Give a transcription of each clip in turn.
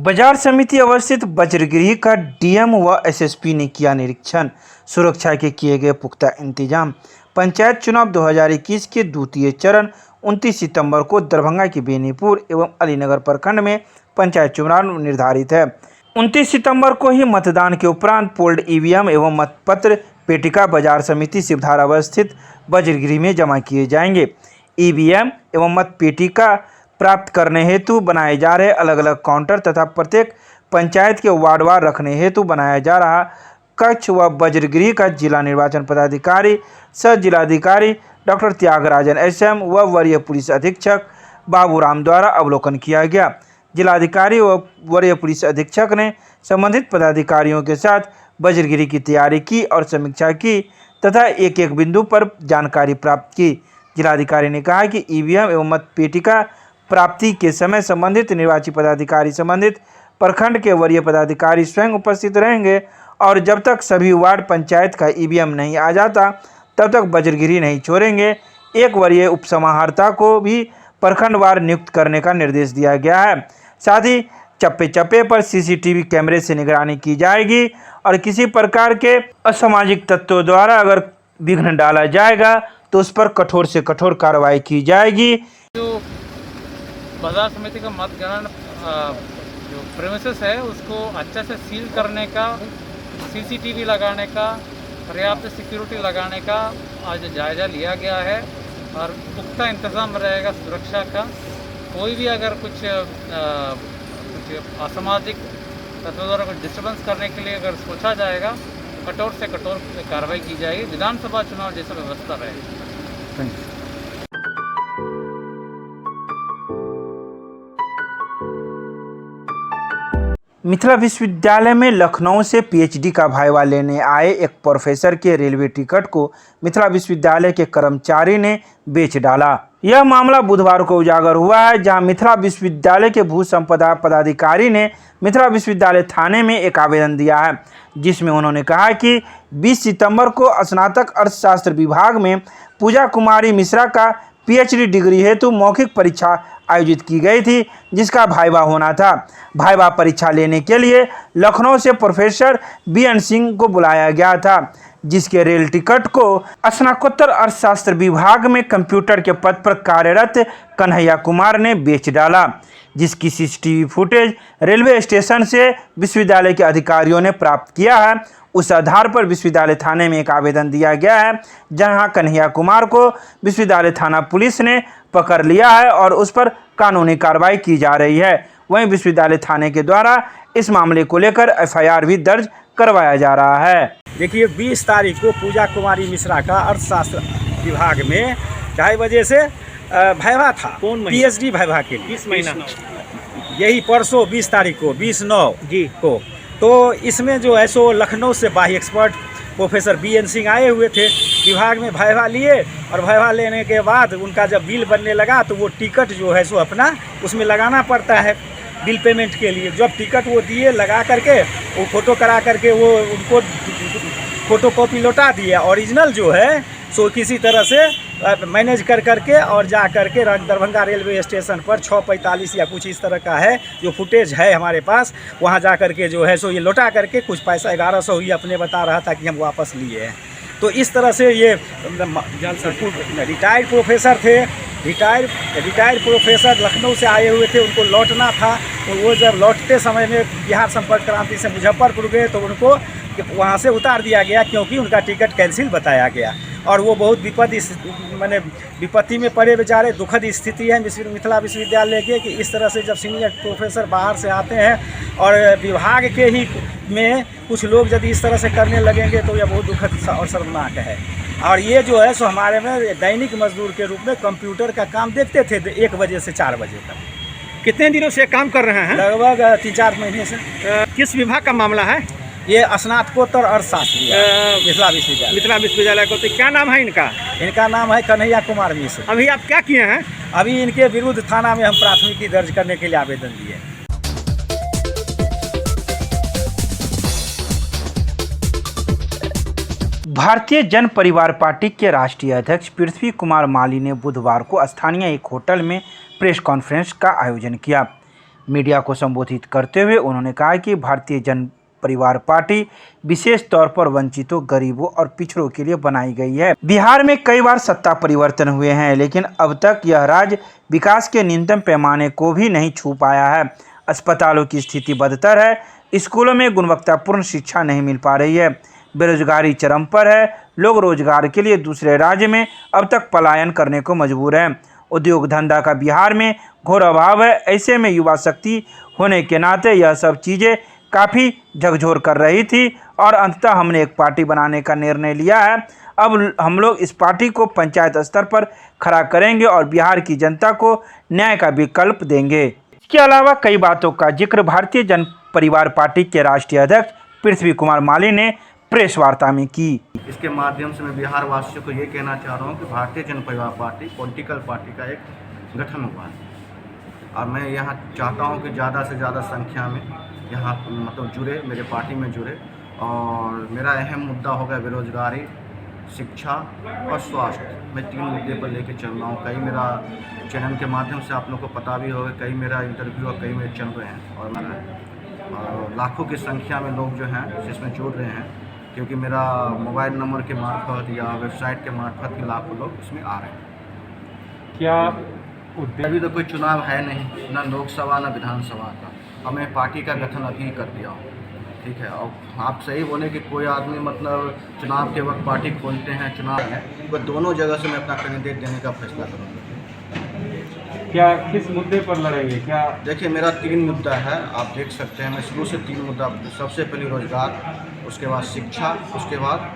बाजार समिति अवस्थित वज्रगृह का डीएम व एसएसपी ने किया निरीक्षण। सुरक्षा के किए गए पुख्ता इंतजाम। पंचायत चुनाव 2021 के द्वितीय चरण 29 सितंबर को दरभंगा के बेनीपुर एवं अलीनगर प्रखंड में पंचायत चुनाव निर्धारित है। 29 सितंबर को ही मतदान के उपरांत पोल्ड ईवीएम एवं मतपत्र पेटिका बाजार समिति शिवधारा अवस्थित वज्रगृह में जमा किए जाएंगे। ईवीएम एवं मत पेटिका प्राप्त करने हेतु बनाए जा रहे अलग अलग काउंटर तथा प्रत्येक पंचायत के वार्डवार रखने हेतु बनाया जा रहा कक्ष व वज्रगृह का जिला निर्वाचन पदाधिकारी सह जिलाधिकारी डॉक्टर त्यागराजन एसएम व वरीय पुलिस अधीक्षक बाबूराम द्वारा अवलोकन किया गया। जिलाधिकारी व वरीय पुलिस अधीक्षक ने संबंधित पदाधिकारियों के साथ वज्रगृह की तैयारी की और समीक्षा की तथा एक एक बिंदु पर जानकारी प्राप्त की। जिलाधिकारी ने कहा कि ईवीएम एवं मत पेटिका प्राप्ति के समय संबंधित निर्वाची पदाधिकारी संबंधित प्रखंड के वरीय पदाधिकारी स्वयं उपस्थित रहेंगे और जब तक सभी वार्ड पंचायत का ईवीएम नहीं आ जाता तब तक वज्रगृह नहीं छोड़ेंगे। एक वरीय उपसमाहर्ता को भी प्रखंडवार नियुक्त करने का निर्देश दिया गया है। साथ ही चप्पे चप्पे पर सीसीटीवी कैमरे से निगरानी की जाएगी और किसी प्रकार के असामाजिक तत्वों द्वारा अगर विघ्न डाला जाएगा तो उस पर कठोर से कठोर कार्रवाई की जाएगी। बाजार समिति का मतगणना जो प्रेमिसेस है उसको अच्छे से सील करने का, सीसीटीवी लगाने का, पर्याप्त सिक्योरिटी लगाने का आज जायज़ा लिया गया है और पुख्ता इंतज़ाम रहेगा सुरक्षा का। कोई भी अगर कुछ असामाजिक तत्वों द्वारा कुछ डिस्टर्बेंस करने के लिए अगर सोचा जाएगा तो कठोर से कठोर कार्रवाई की जाएगी। विधानसभा चुनाव जैसा व्यवस्था रहेगी। मिथिला विश्वविद्यालय में लखनऊ से पीएचडी का वाइवा लेने आए एक प्रोफेसर के रेलवे टिकट को मिथिला विश्वविद्यालय के कर्मचारी ने बेच डाला। यह मामला बुधवार को उजागर हुआ है, जहां मिथिला विश्वविद्यालय के भू संपदा पदाधिकारी ने मिथिला विश्वविद्यालय थाने में एक आवेदन दिया है, जिसमें उन्होंने कहा कि 20 सितंबर को स्नातक अर्थशास्त्र विभाग में पूजा कुमारी मिश्रा का पीएचडी डिग्री हेतु मौखिक परीक्षा आयोजित की गई थी, जिसका वाइवा होना था। वाइवा परीक्षा लेने के लिए लखनऊ से प्रोफेसर बीएन सिंह को बुलाया गया था, जिसके रेल टिकट को स्नातकोत्तर अर्थशास्त्र विभाग में कंप्यूटर के पद पर कार्यरत कन्हैया कुमार ने बेच डाला, जिसकी सीसीटीवी फुटेज रेलवे स्टेशन से विश्वविद्यालय के अधिकारियों ने प्राप्त किया है। उस आधार पर विश्वविद्यालय थाने में एक आवेदन दिया गया है, जहां कन्हैया कुमार को विश्वविद्यालय थाना पुलिस ने पकड़ लिया है और उस पर कानूनी कार्रवाई की जा रही है। वहीं विश्वविद्यालय थाने के द्वारा इस मामले को लेकर एफआईआर भी दर्ज करवाया जा रहा है। देखिए, 20 तारीख को पूजा कुमारी मिश्रा का अर्थशास्त्र विभाग में 2:30 बजे से वाइवा था। कौन पीएचडी वाइवा के लिए? किस महीना? यही परसों 20 तारीख को, 20/9 जी को। तो इसमें जो है सो लखनऊ से बाह्य एक्सपर्ट प्रोफेसर बीएन सिंह आए हुए थे, विभाग में वाइवा लिए और वाइवा लेने के बाद उनका जब बिल बनने लगा तो वो टिकट जो है सो अपना उसमें लगाना पड़ता है बिल पेमेंट के लिए। जब टिकट वो दिए लगा करके वो फ़ोटो करा करके वो उनको फ़ोटो कॉपी लौटा दिया। ओरिजिनल जो है सो किसी तरह से मैनेज कर करके और जा करके दरभंगा रेलवे स्टेशन पर 6:45 या कुछ इस तरह का है जो फुटेज है हमारे पास, वहाँ जा करके जो है सो ये लौटा करके कुछ पैसा 1100 ही अपने बता रहा था कि हम वापस लिए हैं। तो इस तरह से ये रिटायर्ड प्रोफेसर थे, रिटायर्ड प्रोफेसर लखनऊ से आए हुए थे, उनको लौटना था। तो वो जब लौटते समय में बिहार संपर्क क्रांति से मुजफ्फरपुर गए तो उनको वहाँ से उतार दिया गया, क्योंकि उनका टिकट कैंसिल बताया गया और वो बहुत विपत्ति में पड़े बेचारे। दुखद स्थिति है मिथिला विश्वविद्यालय के कि इस तरह से जब सीनियर प्रोफेसर बाहर से आते हैं और विभाग के ही में कुछ लोग यदि इस तरह से करने लगेंगे तो यह बहुत दुखद और शर्मनाक है। और ये जो है सो हमारे में दैनिक मजदूर के रूप में कंप्यूटर का काम देखते थे 1 बजे से 4 बजे तक। कितने दिनों से काम कर रहे हैं? लगभग 3-4 महीने से। किस विभाग का मामला है? ये स्नातकोत्तर अर्थशास्त्र मिथिला विश्वविद्यालय। मिथिला विश्वविद्यालय को। तो क्या नाम है इनका? इनका नाम है कन्हैया कुमार मिश्र। अभी आप क्या किए हैं? अभी इनके विरुद्ध थाना में हम प्राथमिकी दर्ज करने के लिए आवेदन दिए। भारतीय जन परिवार पार्टी के राष्ट्रीय अध्यक्ष पृथ्वी कुमार माली ने बुधवार को स्थानीय एक होटल में प्रेस कॉन्फ्रेंस का आयोजन किया। मीडिया को संबोधित करते हुए उन्होंने कहा कि भारतीय जन परिवार पार्टी विशेष तौर पर वंचितों, गरीबों और पिछड़ों के लिए बनाई गई है। बिहार में कई बार सत्ता परिवर्तन हुए हैं, लेकिन अब तक यह राज्य विकास के न्यूनतम पैमाने को भी नहीं छू पाया है। अस्पतालों की स्थिति बदतर है, स्कूलों में गुणवत्तापूर्ण शिक्षा नहीं मिल पा रही है, बेरोजगारी चरम पर है, लोग रोजगार के लिए दूसरे राज्य में अब तक पलायन करने को मजबूर हैं। उद्योग धंधा का बिहार में घोर अभाव है। ऐसे में युवा शक्ति होने के नाते यह सब चीज़ें काफ़ी झकझोर कर रही थी और अंततः हमने एक पार्टी बनाने का निर्णय लिया है। अब हम लोग इस पार्टी को पंचायत स्तर पर खड़ा करेंगे और बिहार की जनता को न्याय का विकल्प देंगे। इसके अलावा कई बातों का जिक्र भारतीय जन परिवार पार्टी के राष्ट्रीय अध्यक्ष पृथ्वी कुमार माली ने प्रेस वार्ता में की। इसके माध्यम से मैं बिहार वासियों को ये कहना चाह रहा हूँ कि भारतीय जन परिवार पार्टी पॉलिटिकल पार्टी का एक गठन हुआ है और मैं यहाँ चाहता हूँ कि ज़्यादा से ज़्यादा संख्या में यहाँ मतलब जुड़े, मेरे पार्टी में जुड़े। और मेरा अहम मुद्दा होगा बेरोजगारी, शिक्षा और स्वास्थ्य। मैं 3 मुद्दे पर लेके चल रहा हूँ। कई मेरा चैनल के माध्यम से आप लोग को पता भी होगा, कई मेरा इंटरव्यू और कई मेरे चल रहे हैं और लाखों की संख्या में लोग जो हैं जिसमें जुड़ रहे हैं, क्योंकि मेरा मोबाइल नंबर के मार्फत या वेबसाइट के मार्फत भी लाखों लोग इसमें आ रहे हैं। क्या अभी तो कोई चुनाव है नहीं, ना लोकसभा ना विधानसभा का, और मैं पार्टी का गठन अभी कर दिया हूँ। ठीक है, और आप सही बोले कि कोई आदमी मतलब चुनाव के वक्त पार्टी खोलते हैं, चुनाव है, तो दोनों जगह से मैं अपना कैंडिडेट देने का फैसला करूँगा। क्या किस मुद्दे पर लड़ेंगे? क्या देखिए, मेरा 3 मुद्दा है, आप देख सकते हैं। मैं शुरू से 3 मुद्दा, सबसे पहले रोजगार, उसके बाद शिक्षा, उसके बाद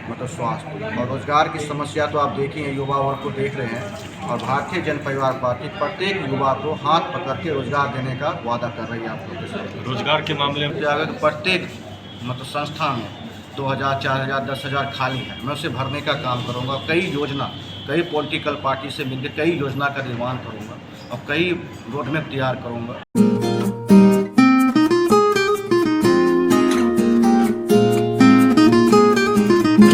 मतलब स्वास्थ्य। और रोजगार की समस्या तो आप देखिए, युवा वर्ग को देख रहे हैं और भारतीय जन परिवार पार्टी प्रत्येक युवा को हाथ पकड़ के रोजगार देने का वादा कर रही है आप लोगों के साथ। रोजगार के मामले में अगर प्रत्येक मतलब संस्था में 2000, 4000, 10,000 खाली है, मैं उसे भरने का काम करूँगा। कई योजना, कई पॉलिटिकल पार्टी से मिलकर कई योजना का निर्माण करूँगा और कई रोडमैप तैयार करूँगा।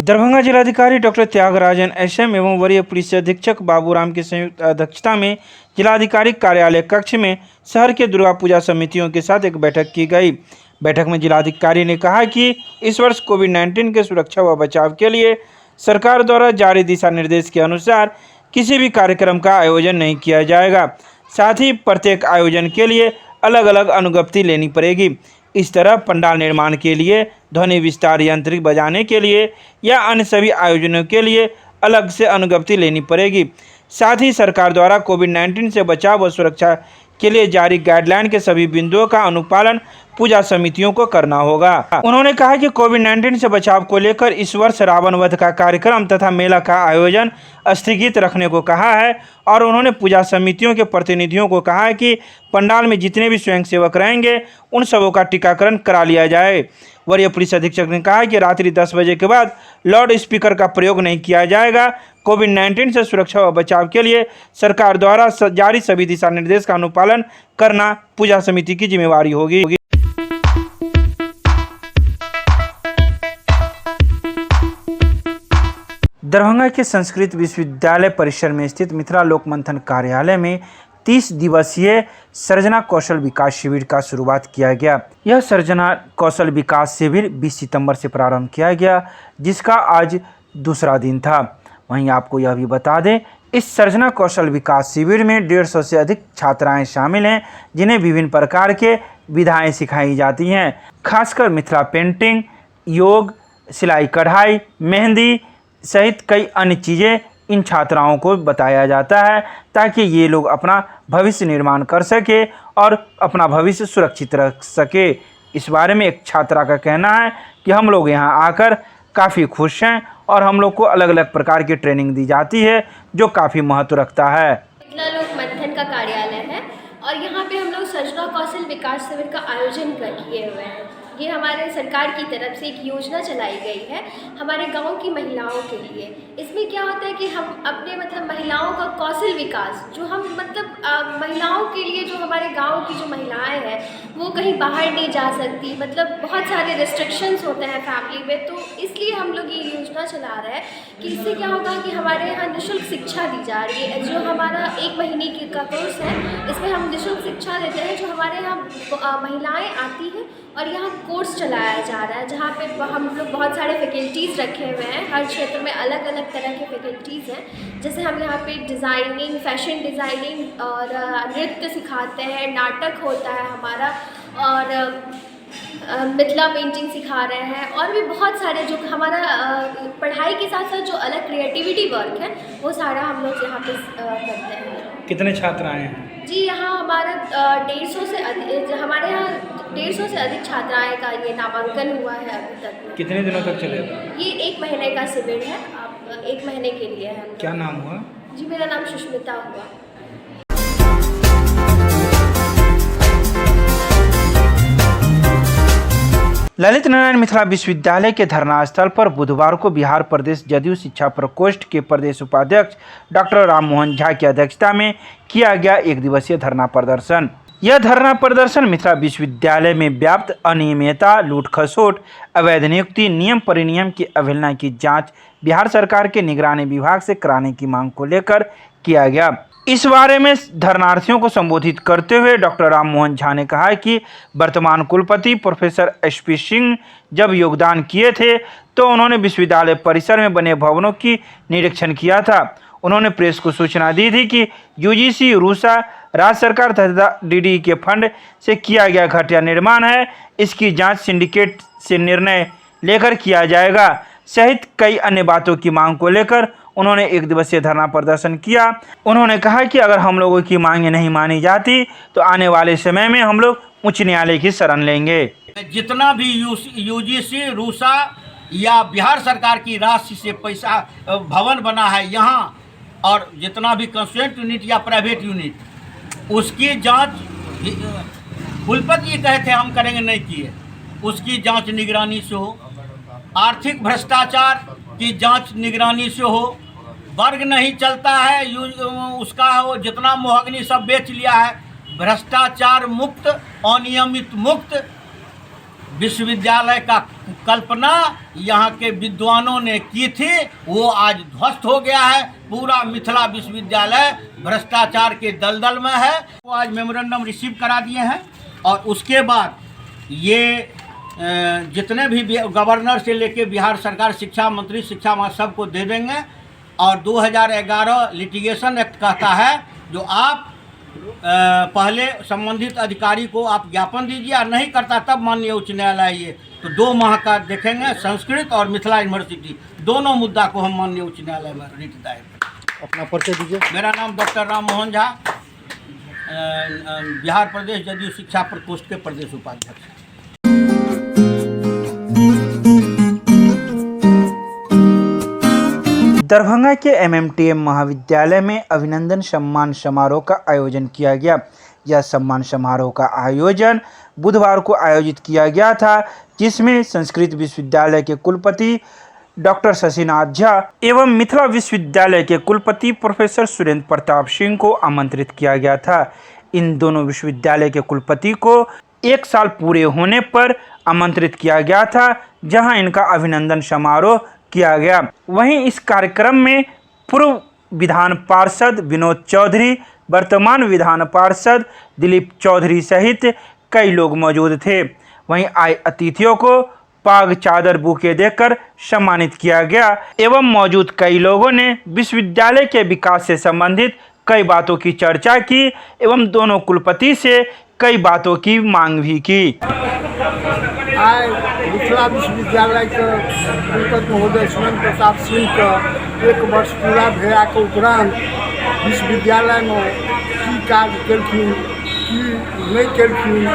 दरभंगा जिलाधिकारी डॉक्टर त्यागराजन एसएम एवं वरीय पुलिस अधीक्षक बाबूराम की संयुक्त अध्यक्षता में जिलाधिकारी कार्यालय कक्ष में शहर के दुर्गा पूजा समितियों के साथ एक बैठक की गई। बैठक में जिलाधिकारी ने कहा कि इस वर्ष कोविड-19 के सुरक्षा व बचाव के लिए सरकार द्वारा जारी दिशा निर्देश के अनुसार किसी भी कार्यक्रम का आयोजन नहीं किया जाएगा। साथ ही प्रत्येक आयोजन के लिए अलग अलग अनुज्ञप्ति लेनी पड़ेगी। इस तरह पंडाल निर्माण के लिए, ध्वनि विस्तार यंत्र बजाने के लिए या अन्य सभी आयोजनों के लिए अलग से अनुज्ञप्ति लेनी पड़ेगी। साथ ही सरकार द्वारा कोविड-19 से बचाव व सुरक्षा के लिए जारी गाइडलाइन के सभी बिंदुओं का अनुपालन पूजा समितियों को करना होगा। उन्होंने कहा कि कोविड-19 से बचाव को लेकर इस वर्ष रावण वध का कार्यक्रम तथा मेला का आयोजन स्थगित रखने को कहा है और उन्होंने पूजा समितियों के प्रतिनिधियों को कहा है कि पंडाल में जितने भी स्वयंसेवक रहेंगे उन सबों का टीकाकरण करा लिया जाए। वरीय पुलिस अधीक्षक ने कहा कि रात्रि 10 बजे के बाद लाउड स्पीकर का प्रयोग नहीं किया जाएगा। कोविड-19 से सुरक्षा व बचाव के लिए सरकार द्वारा जारी सभी दिशा निर्देश का अनुपालन करना पूजा समिति की जिम्मेवारी होगी। दरभंगा के संस्कृत विश्वविद्यालय परिसर में स्थित मिथिला लोक मंथन कार्यालय में 30 दिवसीय सर्जना कौशल विकास शिविर का शुरुआत किया गया। यह सर्जना कौशल विकास शिविर 20 सितंबर से प्रारंभ किया गया, जिसका आज दूसरा दिन था। वहीं आपको यह भी बता दें, इस सर्जना कौशल विकास शिविर में 150 से अधिक छात्राएं शामिल हैं, जिन्हें विभिन्न प्रकार के विधाएं सिखाई जाती हैं। खासकर मिथिला पेंटिंग, योग, सिलाई कढ़ाई, मेहंदी सहित कई अन्य चीज़ें इन छात्राओं को बताया जाता है ताकि ये लोग अपना भविष्य निर्माण कर सके और अपना भविष्य सुरक्षित रख सके। इस बारे में एक छात्रा का कहना है कि हम लोग यहाँ आकर काफ़ी खुश हैं और हम लोग को अलग अलग प्रकार की ट्रेनिंग दी जाती है जो काफ़ी महत्व रखता है। मिथिला लोक मंथन का कार्यालय है और यहाँ पे हम लोग सर्जना कौशल विकास शिविर का आयोजन किए हुए हैं। ये हमारे सरकार की तरफ से एक योजना चलाई गई है हमारे गांव की महिलाओं के लिए। इसमें क्या होता है कि हम अपने मतलब महिलाओं का कौशल विकास, जो हम मतलब महिलाओं के लिए, जो हमारे गांव की जो महिलाएं हैं वो कहीं बाहर नहीं जा सकती, मतलब बहुत सारे रिस्ट्रिक्शंस होते हैं फैमिली में, तो इसलिए हम लोग ये योजना चला रहे हैं कि इससे क्या होगा कि हमारे यहाँ निःशुल्क शिक्षा दी जा रही है। जो हमारा 1 महीने का कोर्स है, इसमें हम निःशुल्क शिक्षा देते हैं। जो हमारे यहाँ महिलाएं आती हैं और यहाँ कोर्स चलाया जा रहा है, जहाँ पे हम लोग बहुत सारे फैकल्टीज़ रखे हुए हैं। हर क्षेत्र में अलग अलग तरह के फैकल्टीज़ हैं। जैसे हम यहाँ पे डिज़ाइनिंग, फैशन डिज़ाइनिंग और नृत्य सिखाते हैं, नाटक होता है हमारा, और मिथिला पेंटिंग सिखा रहे हैं, और भी बहुत सारे जो हमारा पढ़ाई के साथ साथ जो अलग क्रिएटिविटी वर्क है वो सारा हम लोग यहाँ पे करते हैं। कितने छात्र आए हैं? जी, यहाँ हमारा 150 से अधिक, हमारे यहाँ 150 से अधिक छात्राएं का ये नामांकन हुआ है अभी तक में। कितने दिनों तक चलेगा? ये 1 महीने का शिविर है, अब 1 महीने के लिए है। क्या नाम हुआ? जी, मेरा नाम सुष्मिता हुआ। ललित नारायण मिथिला विश्वविद्यालय के धरना स्थल पर बुधवार को बिहार प्रदेश जदयू शिक्षा प्रकोष्ठ के प्रदेश उपाध्यक्ष डॉक्टर राम मोहन झा की अध्यक्षता में किया गया 1 दिवसीय धरना प्रदर्शन। यह धरना प्रदर्शन मिथिला विश्वविद्यालय में व्याप्त अनियमितता, लूट खसोट, अवैध नियुक्ति, नियम परिनियम की अवहेलना की जांच बिहार सरकार के निगरानी विभाग से कराने की मांग को लेकर किया गया। इस बारे में धरनार्थियों को संबोधित करते हुए डॉक्टर राम मोहन झा ने कहा कि वर्तमान कुलपति प्रोफेसर एसपी सिंह जब योगदान किए थे तो उन्होंने विश्वविद्यालय परिसर में बने भवनों की निरीक्षण किया था। उन्होंने प्रेस को सूचना दी थी कि यूजीसी, रूसा, राज्य सरकार तथा डीडी के फंड से किया गया घटिया निर्माण है। इसकी जांच सिंडिकेट से निर्णय लेकर किया जाएगा, सहित कई अन्य बातों की मांग को लेकर उन्होंने 1 दिवसीय धरना प्रदर्शन किया। उन्होंने कहा कि अगर हम लोगों की मांगें नहीं मानी जाती तो आने वाले समय में हम लोग उच्च न्यायालय की शरण लेंगे। जितना भी यूजीसी, रूसा या बिहार सरकार की राशि से पैसा भवन बना है यहाँ, और जितना भी कंस्टिट्यूएंट यूनिट या प्राइवेट यूनिट, उसकी जांच कुलपति कहे थे हम करेंगे, नहीं किए। उसकी जांच निगरानी से हो। आर्थिक भ्रष्टाचार की जांच निगरानी से हो। वर्ग नहीं चलता है, उसका वो जितना मोहगनी सब बेच लिया है। भ्रष्टाचार मुक्त, अनियमित मुक्त विश्वविद्यालय का कल्पना यहाँ के विद्वानों ने की थी, वो आज ध्वस्त हो गया है। पूरा मिथिला विश्वविद्यालय भ्रष्टाचार के दलदल में है। वो आज मेमोरेंडम रिसीव करा दिए हैं, और उसके बाद ये जितने भी गवर्नर से लेके बिहार सरकार, शिक्षा मंत्री, शिक्षा मंत्री सबको दे देंगे। और 2011 लिटिगेशन एक्ट कहता है जो आप पहले संबंधित अधिकारी को आप ज्ञापन दीजिए, और नहीं करता तब माननीय उच्च न्यायालय आइए, तो 2 माह का देखेंगे। संस्कृत और मिथिला यूनिवर्सिटी दोनों मुद्दा को हम माननीय उच्च न्यायालय में रिट दायर करें। अपना परिचय दीजिए। मेरा नाम डॉक्टर राम मोहन झा, बिहार प्रदेश जदयू शिक्षा प्रकोष्ठ के प्रदेश उपाध्यक्ष। दरभंगा के एमएमटीएम महाविद्यालय में अभिनंदन सम्मान समारोह का आयोजन किया गया। यह सम्मान समारोह का आयोजन बुधवार को आयोजित किया गया था, जिसमें संस्कृत विश्वविद्यालय के कुलपति डॉक्टर शशिनाथ झा एवं मिथिला विश्वविद्यालय के कुलपति प्रोफेसर सुरेंद्र प्रताप सिंह को आमंत्रित किया गया था। इन दोनों विश्वविद्यालय के कुलपति को 1 साल पूरे होने पर आमंत्रित किया गया था, जहां इनका अभिनंदन समारोह किया गया। वहीं इस कार्यक्रम में पूर्व विधान पार्षद विनोद चौधरी, वर्तमान विधान पार्षद दिलीप चौधरी सहित कई लोग मौजूद थे। वहीं आए अतिथियों को पाग, चादर, बुके देकर सम्मानित किया गया एवं मौजूद कई लोगों ने विश्वविद्यालय के विकास से संबंधित कई बातों की चर्चा की एवं दोनों कुलपति से कई बातों की मांग भी की। आइ मिथिला विश्वविद्यालय के कुलपति महोदय सुरेंद्र प्रताप सिंह के 1 वर्ष पूरा भेला के उपरांत विश्वविद्यालय में की कार्य केलखिन, की नहीं केलखिन,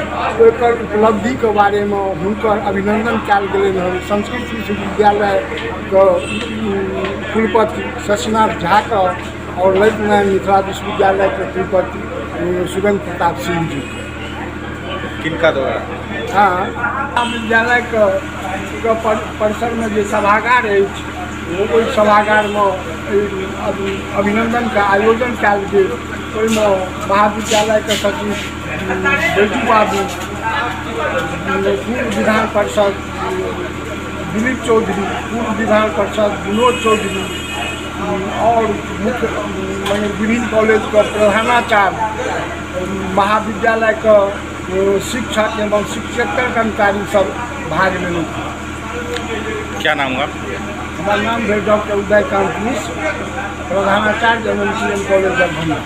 ओकर उपलब्धि के बारे में हुनकर अभिनंदन कयल गेलनि हन। संस्कृत विश्वविद्यालय के कुलपति शशिनाथ झा के और ललित नारायण मिथिला विश्वविद्यालय के कुलपति सुरेंद्र प्रताप सिंह जी किनका द्वारा? हाँ, विद्यालय के परिसर में जो सभागार है, ओहि सभागार में अभिनंदन का आयोजन कयल गेल। ओहिमे महाविद्यालय के सचिव बैजू बाबू, पूर्व विधान पार्षद दिलीप चौधरी, पूर्व विधान पार्षद विनोद चौधरी और मुख्य विभिन्न कॉलेज के प्रधानाचार्य महाविद्यालय का शिक्षक एवं शिक्षकेतर कर्मचारी सब भाग लेने थे। क्या नाम हुआ? हमारा नाम है डॉक्टर उदयकांत मिश्र, प्रधानाचार्य MCM कॉलेज दरभंगा।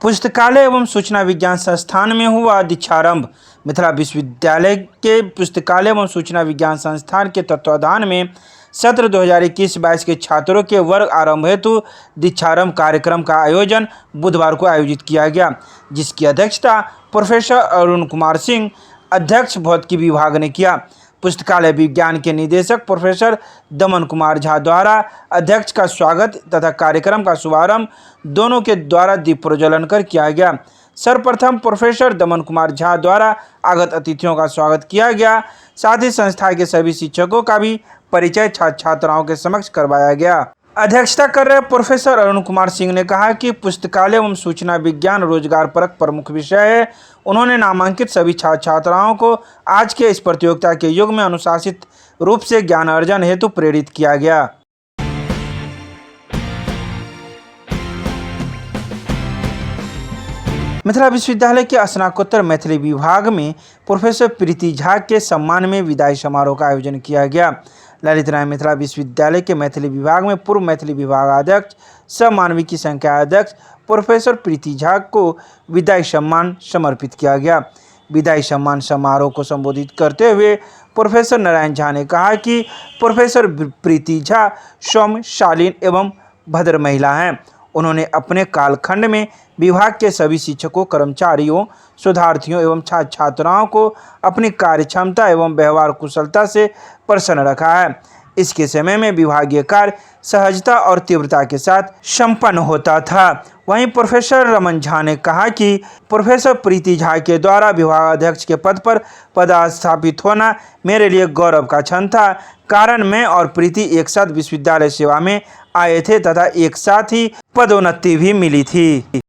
पुस्तकालय एवं सूचना विज्ञान संस्थान में हुआ दीक्षारंभ। मिथिला विश्वविद्यालय के पुस्तकालय एवं सूचना विज्ञान संस्थान के तत्वाधान में सत्र 2021-22 के छात्रों के वर्ग आरंभ हेतु दीक्षारंभ कार्यक्रम का आयोजन बुधवार को आयोजित किया गया, जिसकी अध्यक्षता प्रोफेसर अरुण कुमार सिंह, अध्यक्ष भौतिकी विभाग ने किया। पुस्तकालय विज्ञान के निदेशक प्रोफेसर दमन कुमार झा द्वारा अध्यक्ष का स्वागत तथा कार्यक्रम का शुभारंभ दोनों के द्वारा दीप प्रज्वलन कर किया गया। सर्वप्रथम प्रोफेसर दमन कुमार झा द्वारा आगत अतिथियों का स्वागत किया गया, साथ ही संस्था के सभी शिक्षकों का भी परिचय छात्र छात्राओं के समक्ष करवाया गया। अध्यक्षता कर रहे प्रोफेसर अरुण कुमार सिंह ने कहा कि पुस्तकालय एवं सूचना विज्ञान रोजगार परक प्रमुख विषय है। उन्होंने नामांकित सभी छात्र छात्राओं को आज के इस प्रतियोगिता के युग में अनुशासित रूप से ज्ञान अर्जन हेतु प्रेरित किया गया। मिथिला विश्वविद्यालय के स्नातकोत्तर मैथिली विभाग में प्रोफेसर प्रीति झा के सम्मान में विदाई समारोह का आयोजन किया गया। ललित नारायण मिथिला विश्वविद्यालय के मैथिली विभाग में पूर्व मैथिली विभागाध्यक्ष सह मानविकी संकाय अध्यक्ष प्रोफेसर प्रीति झा को विदाई सम्मान समर्पित किया गया। विदाई सम्मान समारोह को संबोधित करते हुए प्रोफेसर नारायण झा ने कहा कि प्रोफेसर प्रीति झा सौम्य, शालीन एवं भद्र महिला हैं। उन्होंने अपने कालखंड में विभाग के सभी शिक्षकों, कर्मचारियों, शोधार्थियों एवं छात्र छात्राओं को अपनी कार्यक्षमता एवं व्यवहार कुशलता से प्रसन्न रखा है। इसके समय में विभागीय कार्य सहजता और तीव्रता के साथ संपन्न होता था। वहीं प्रोफेसर रमन झा ने कहा कि प्रोफेसर प्रीति झा के द्वारा विभागाध्यक्ष के पद पर पदस्थापित होना मेरे लिए गौरव का क्षण था, कारण मैं और प्रीति एक साथ विश्वविद्यालय सेवा में आए थे तथा एक साथ ही पदोन्नति भी मिली थी।